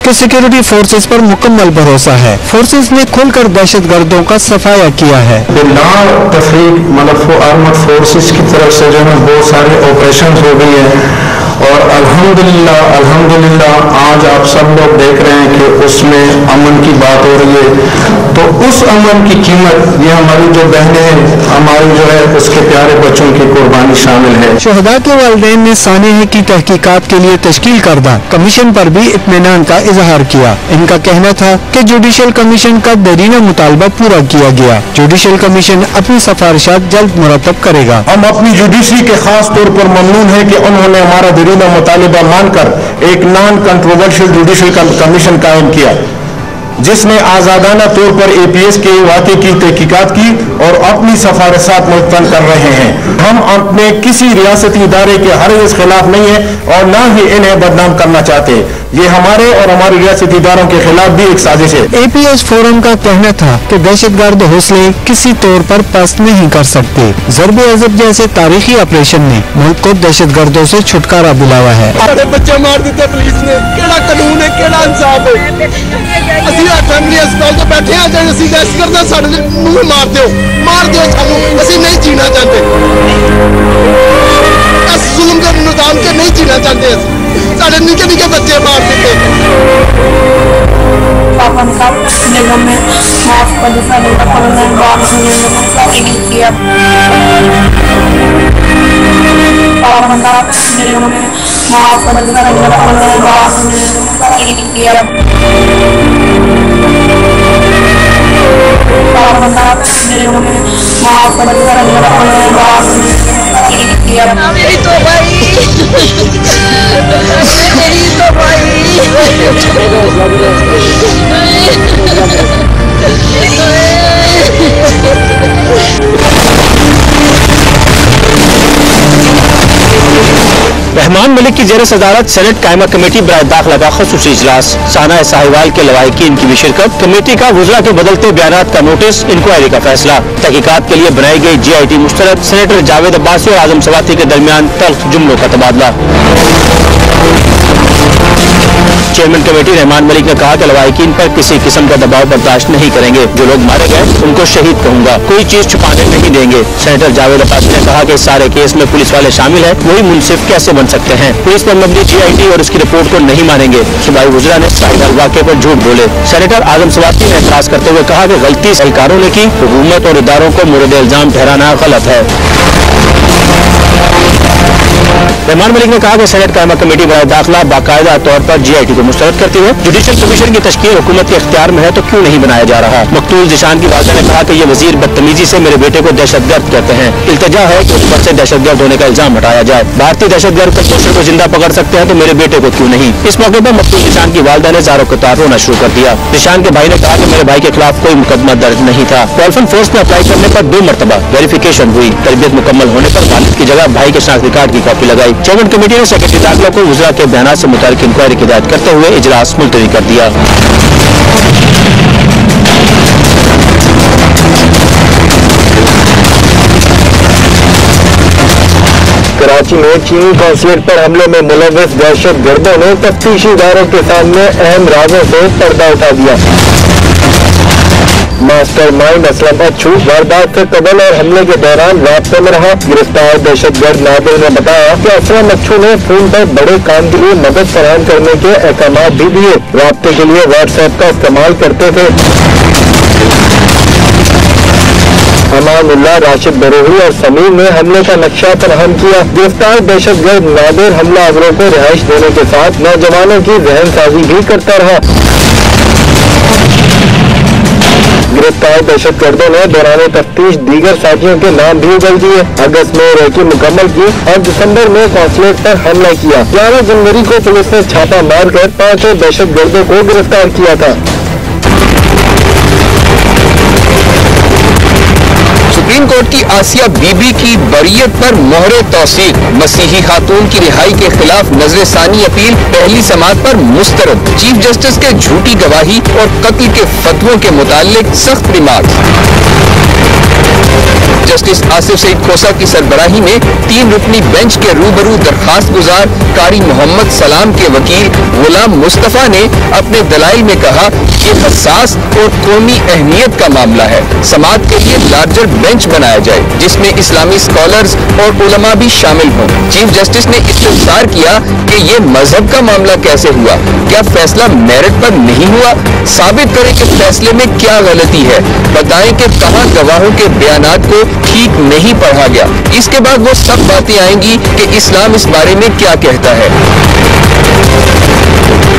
कि security forces पर मुकम्मल भरोसा है। फोर्सेस ने खुलकर दहशत गर्दों का सफाया किया है। आर्मड फोर्सेस की तरफ से जो है बहुत सारे ऑपरेशन हो गई है और अल्हम्दुलिल्लाह आज आप सब लोग देख रहे हैं कि उसमें अमन की बात हो रही है। तो उस अमन की कीमत ये हमारी जो बहनें हैं, हमारी जो है उसके प्यारे बच्चों की कुर्बानी शामिल है। शहदा के वालिदैन ने सानेह की तहकीकात के लिए तश्कील करदा कमीशन पर भी इत्मीनान का इजहार किया। इनका कहना था कि जुडिशल कमीशन का देरीना मुतालबा पूरा किया गया। जुडिशल कमीशन अपनी सिफारिशात जल्द मुरतब करेगा। हम अपनी जुडिशरी के खास तौर पर ममनून है कि उन्होंने हमारा देरीना मुतालबा मानकर एक नॉन कंट्रोवर्शियल जुडिशल कमीशन कायम किया, जिसने आज़ादाना तौर पर APS के वाक़े की तहकीकात की और अपनी सिफारिशात मुस्तरद कर रहे हैं। हम अपने किसी रियासती इदारे के हरगिज़ खिलाफ नहीं है और ना ही इन्हें बदनाम करना चाहते। ये हमारे और हमारी रियासती इदारों के खिलाफ भी एक साजिश है। APS फोरम का कहना था कि दहशतगर्द हौसले किसी तौर पर पस्त नहीं कर सकते। ज़र्ब-ए-अज़ब जैसे तारीखी ऑपरेशन ने मुल्क को दहशतगर्दों से छुटकारा दिलाया है। बच्चे मार देते पुलिस ने, केड़ा कानून है, केड़ा इंसाफ है। फैमिली अस्पताल तो बैठे हैं, जब असी गैस करते साढ़े मुंह मार दो सानू, असी नहीं जीना चाहते। इस जुल्म के निजाम के नहीं जीना चाहते। साढ़े निके निके बच्चे मार देते। पापा ने में माफ कर दिया, बात किया। पापा ने माफ कर दिया, बात किया। मेरी तो भाई रहमान मलिक की जेर सदारत सेनेट कायमा कमेटी बराए दाखिला का खसूसी इजलास, साना साहिवाल के लवाहिकीन की भी शिरकत। कमेटी का वज़रा के बदलते बयानात का नोटिस, इंक्वायरी का फैसला। तहकीकात के लिए बनाई गई GIT मुस्तरद, सेनेटर जावेद अब्बासी और आजम सवाती के दरमियान तल्ख जुमलों का तबादला। चेयरमैन कमेटी रहमान मलिक ने कहा कि लवाहिकीन पर किसी किस्म का दबाव बर्दाश्त नहीं करेंगे। जो लोग मारे गए उनको शहीद कहूंगा, कोई चीज छुपाने नहीं देंगे। सेनेटर जावेद अब्बासी ने कहा कि इस सारे केस में पुलिस वाले शामिल हैं, वही मुंसिफ कैसे बन सकते हैं। पुलिस पर मबनी GIT और उसकी रिपोर्ट को नहीं मानेंगे। सूबाई वज़रा ने साहिवाल वाक़े पर झूठ बोले। सेनेटर आजम सवाती ने एतराज करते हुए कहा कि गलती सरकारों ने की, हुकूमत और इदारों को मोरद इल्जाम ठहराना गलत है। रहमान मलिक ने कहा कि सेनेट कायमा कमेटी बराए दाखिला बाकायदा तौर पर GIT को मुस्तरद करती है। जुडिशल कमीशन की तश्कील हुकूमत के इख्तियार में है तो क्यों नहीं बनाया जा रहा। मकतूल ज़िशान की वालिदा ने कहा कि ये वजीर बदतमीजी से मेरे बेटे को दहशतगर्द कहते हैं। इल्तिजा है कि उस पर से दहशतगर्द होने का इल्जाम हटाया जाए। भारतीय दहशतगर्द का दोषी को जिंदा पकड़ सकते हैं तो मेरे बेटे को क्यों नहीं। इस मौके पर मकतूल ज़िशान की वालिदा ने ज़ारो कतार रोना शुरू कर दिया। ज़िशान के भाई ने कहा कि मेरे भाई के खिलाफ कोई मुकदमा दर्ज नहीं था। वेलफेयर फोर्स में अप्लाई करने पर 2 मरतबा वेरिफिकेशन हुई। तरबियत मुकम्मल होने पर वालिद की जगह भाई के शनाख्ती कार्ड की कॉपी लगाई। चेयरमैन कमेटी ने सेक्रेटरी दाखिला को वज़रा के बयान से मुताल्लिक़ इंक्वायरी की हिदायत करते हुए इजलास मुलतवी कर दिया। कराची में चीनी कॉन्सुलेट पर हमले में मुलव्वस दहशत गर्दों ने तफ्तीशी इदारों के सामने अहम राजों से पर्दा उठा दिया। मास्टर माइंड असलम अच्छू वारदात से कबल और हमले के दौरान रास्ते में रहा। गिरफ्तार दहशतगर्द नादिर ने बताया कि असलम अच्छू ने फोन पर बड़े काम के लिए मदद फराहम करने के अहकाम भी दिए। राब्ते के लिए WhatsApp का इस्तेमाल करते थे। अमानुल्लाह, राशिद बरोही और समीर ने हमले का नक्शा फराहम किया। गिरफ्तार दहशतगर्द नादिर हमलावरों को रिहाइश देने के साथ नौजवानों की जहन साजी भी करता रहा। गिरफ्तार दहशतगर्दों ने दौरान तफ्तीश दीगर साथियों के नाम भी उगल दिए। अगस्त में रेकी मुकम्मल की और दिसंबर में कॉन्सुलेट पर हमला किया। 11 जनवरी को पुलिस ने छापा मारकर 5 दहशतगर्दों को गिरफ्तार किया था। सुप्रीम कोर्ट की आसिया बीबी की बरियत पर मोहरे तौसीक। मसीही खातून की रिहाई के खिलाफ नजरसानी अपील पहली समाअत पर मुस्तरद। चीफ जस्टिस के झूठी गवाही और कत्ल के फतवों के मुतालिक सख्त रिमार्क। जस्टिस आसिफ सईद खोसा की सरबराही में 3 रुकनी बेंच के रूबरू दरखास्त गुजार कारी मोहम्मद सलाम के वकील गुलाम मुस्तफा ने अपने दलाइल में कहा कि हसास और कौमी अहमियत का मामला है, समाअत के लिए लार्जर बेंच बनाया जाए जिसमें इस्लामी स्कॉलर्स और उलमा भी शामिल हों। चीफ जस्टिस ने इस्तफसार किया कि ये मजहब का मामला कैसे हुआ, क्या फैसला मेरिट पर नहीं हुआ, साबित करें कि फैसले में क्या गलती है, बताएं कि कहां गवाहों के बयानात को ठीक नहीं पढ़ा गया। इसके बाद वो सब बातें आएंगी कि इस्लाम इस बारे में क्या कहता है।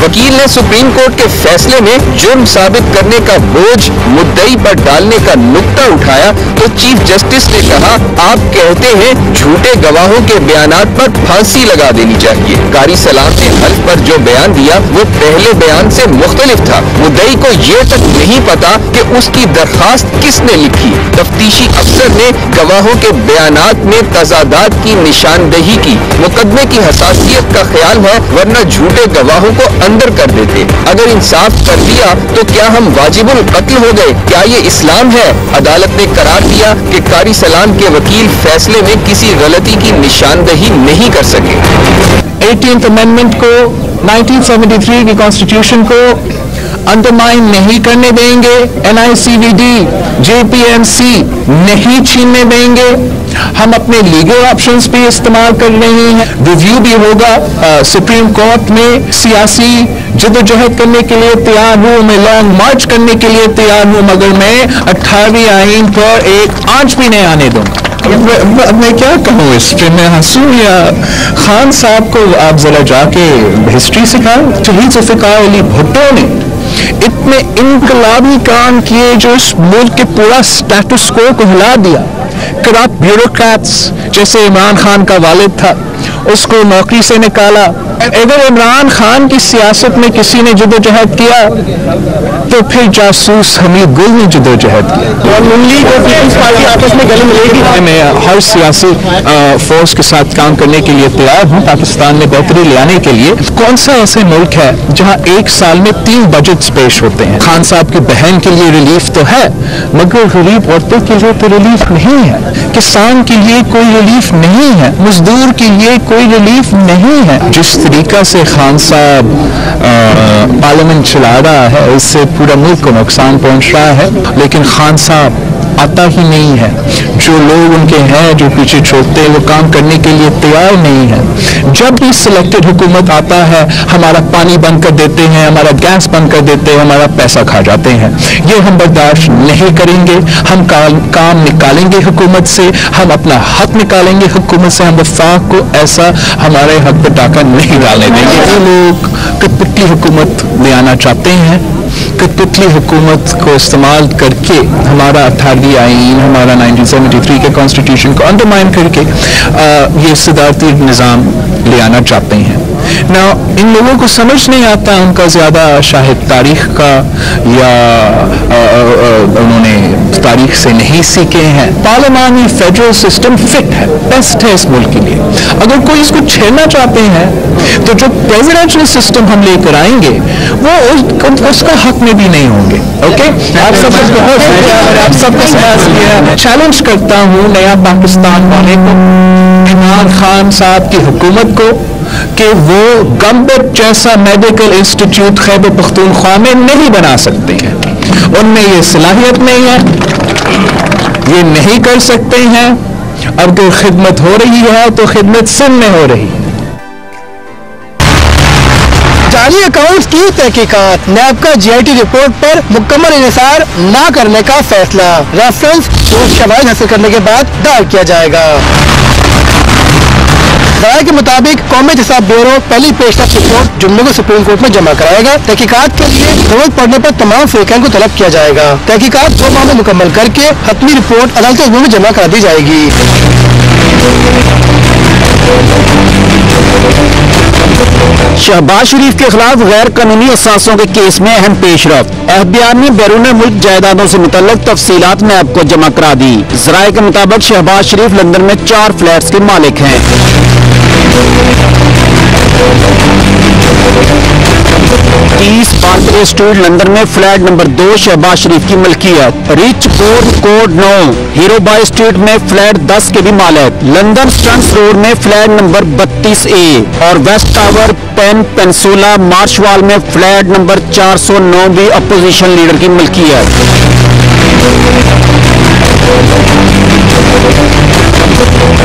वकील ने सुप्रीम कोर्ट के फैसले में जुर्म साबित करने का बोझ मुद्दई पर डालने का नुक्ता उठाया तो चीफ जस्टिस ने कहा, आप कहते हैं झूठे गवाहों के बयानात पर फांसी लगा देनी चाहिए। कारी सलाम ने हल्फ पर जो बयान दिया वो पहले बयान से मुख्तलिफ था। मुद्दई को ये तक नहीं पता कि उसकी दरखास्त किसने लिखी। तफ्तीशी अफसर ने गवाहों के बयानात में तजादात की निशानदही की। मुकदमे की हसासियत का ख्याल है, वरना झूठे गवाहों को अंदर कर देते। अगर इंसाफ कर दिया तो क्या हम वाजिबुल कत्ल हो गए? क्या ये इस्लाम है? अदालत ने करार दिया कि कारी सलाम के वकील फैसले में किसी गलती की निशानदही नहीं कर सके। 18th अमेंडमेंट को 1973 की कॉन्स्टिट्यूशन को अंडरमाइन नहीं करने देंगे, NICVD, JPMC नहीं छीनने देंगे। हम अपने लीगल ऑप्शंस भी इस्तेमाल कर रहे हैं। रिव्यू भी होगा। सुप्रीम कोर्ट में सियासी जद्दोजहद करने के लिए तैयार हूँ, मैं लॉन्ग मार्च करने के लिए तैयार हूँ, मगर मैं 18वीं आईन पर एक आंच भी नहीं आने दूंगा। मैं क्या कहूँ इस पे, मैं हंसूँ या खान साहब को आप जरा जाके हिस्ट्री सिखाओ। शहीद जुल्फ़िकार अली भुट्टो ने इतने इनकलाबी काम किए जो इस मुल्क के पूरा स्टेटस को हिला दिया। करप्ट ब्यूरोक्रेट्स जैसे इमरान खान का वालिद था, उसको नौकरी से निकाला। अगर इमरान खान की सियासत में किसी ने जद्दोजहद किया तो फिर जासूस हमीद गुल ने जद्दोजहद किया। और लीग और पीपल्स पार्टी आपस में गले मिलेगी। मैं हर सियासी फोर्स के साथ काम करने के लिए तैयार हूँ पाकिस्तान में बेहतरी ले आने के लिए। कौन सा ऐसे मुल्क है जहाँ एक साल में 3 बजट्स पेश होते हैं? खान साहब की बहन के लिए रिलीफ तो है, मगर गरीब औरतों के लिए तो रिलीफ नहीं है, किसान के लिए कोई रिलीफ नहीं है, मजदूर के लिए कोई रिलीफ नहीं है। जिस तरीका से खान साहब पार्लियामेंट चला रहा है इससे पूरा मुल्क को नुकसान पहुंच रहा है, लेकिन खान साहब आता ही नहीं है। जो लोग उनके हैं जो पीछे छोड़ते हैं वो काम करने के लिए तैयार नहीं है। जब भी सिलेक्टेड हुकूमत आता है हमारा पानी बंद कर देते हैं, हमारा गैस बंद कर देते हैं, हमारा पैसा खा जाते हैं। ये हम बर्दाश्त नहीं करेंगे। हम काम निकालेंगे हुकूमत से, हम अपना हक निकालेंगे हुकूमत से। हम वफाक को ऐसा हमारे हक पर डाका नहीं डालने देंगे। जो लोग कठपुतली हुकूमत ले आना चाहते हैं, कठपुतली हुकूमत को इस्तेमाल करके हमारा 18वीं आईन, हमारा 1973 के कॉन्स्टिट्यूशन को अंडरमाइन करके ये सदारती निज़ाम ले आना चाहते हैं ना। इन लोगों को समझ नहीं आता, उनका ज़्यादा शायद तारीख का या उन्होंने तारीख से नहीं सीखे हैं। पार्लियामानी फेडरल सिस्टम फिट है, बेस्ट है इस मुल्क के लिए। अगर कोई इसको छेड़ना चाहते हैं तो जो प्रेसिडेंशियल सिस्टम हम लेकर आएंगे वो उसका हक में भी नहीं होंगे। ओके, आप सबको चैलेंज करता हूँ नया पाकिस्तान वाले को, इमरान खान साहब की हुकूमत को, कि वो गंबट जैसा मेडिकल इंस्टीट्यूट खैबर पख्तूनख्वा में नहीं बना सकते हैं। उनमें ये सलाहियत नहीं है, ये नहीं कर सकते हैं। अगर खिदमत हो रही है तो खिदमत सिंध में हो रही है। जाली अकाउंट्स की तहकीकात, नैब का GIT रिपोर्ट पर मुकम्मल इन्हिसार न करने का फैसला, रेफरेंस शवाहिद हासिल करने के बाद दायर किया जाएगा। राय के मुताबिक कौमी हिसाब ब्यूरो पहली पेशरफ रिपोर्ट जुम्मे को सुप्रीम कोर्ट में जमा कराएगा। तहकीकात के लिए जरूरत पड़ने पर तमाम फरीकैन को तलब किया जाएगा। तहकीकात 2 माह में मुकम्मल करके हतमी रिपोर्ट अदालत में जमा करा दी जाएगी। शहबाज शरीफ के खिलाफ गैर कानूनी असासों के केस में अहम पेशरफ्त। FBI ने बैरून मुल्क जायदादों से मुतल्लक तफसीलात में आपको जमा करा दी। ज़राए के मुताबिक शहबाज शरीफ लंदन में 4 फ्लैट्स के मालिक हैं। 30 बार्कले स्ट्रीट लंदन में फ्लैट नंबर 2 शहबाज शरीफ की मलकियत। रिच बोर्ड कोड 9 हीरो बाई स्ट्रीट में फ्लैट 10 के भी मालिक। लंदन स्टंट्स रोड में फ्लैट नंबर 32A और वेस्ट टावर पेंसुला मार्शवाल में फ्लैट नंबर 409 भी अपोजिशन लीडर की मलकियत।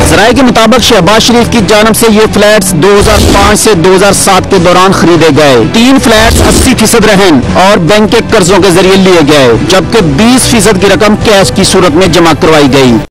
ज़राए के मुताबिक शहबाज शरीफ की जानब से ये फ्लैट्स 2005 से 2007 के दौरान खरीदे गए। 3 फ्लैट्स 80% रहन और बैंक के कर्जों के जरिए लिए गए, जबकि 20% की रकम कैश की सूरत में जमा करवाई गई।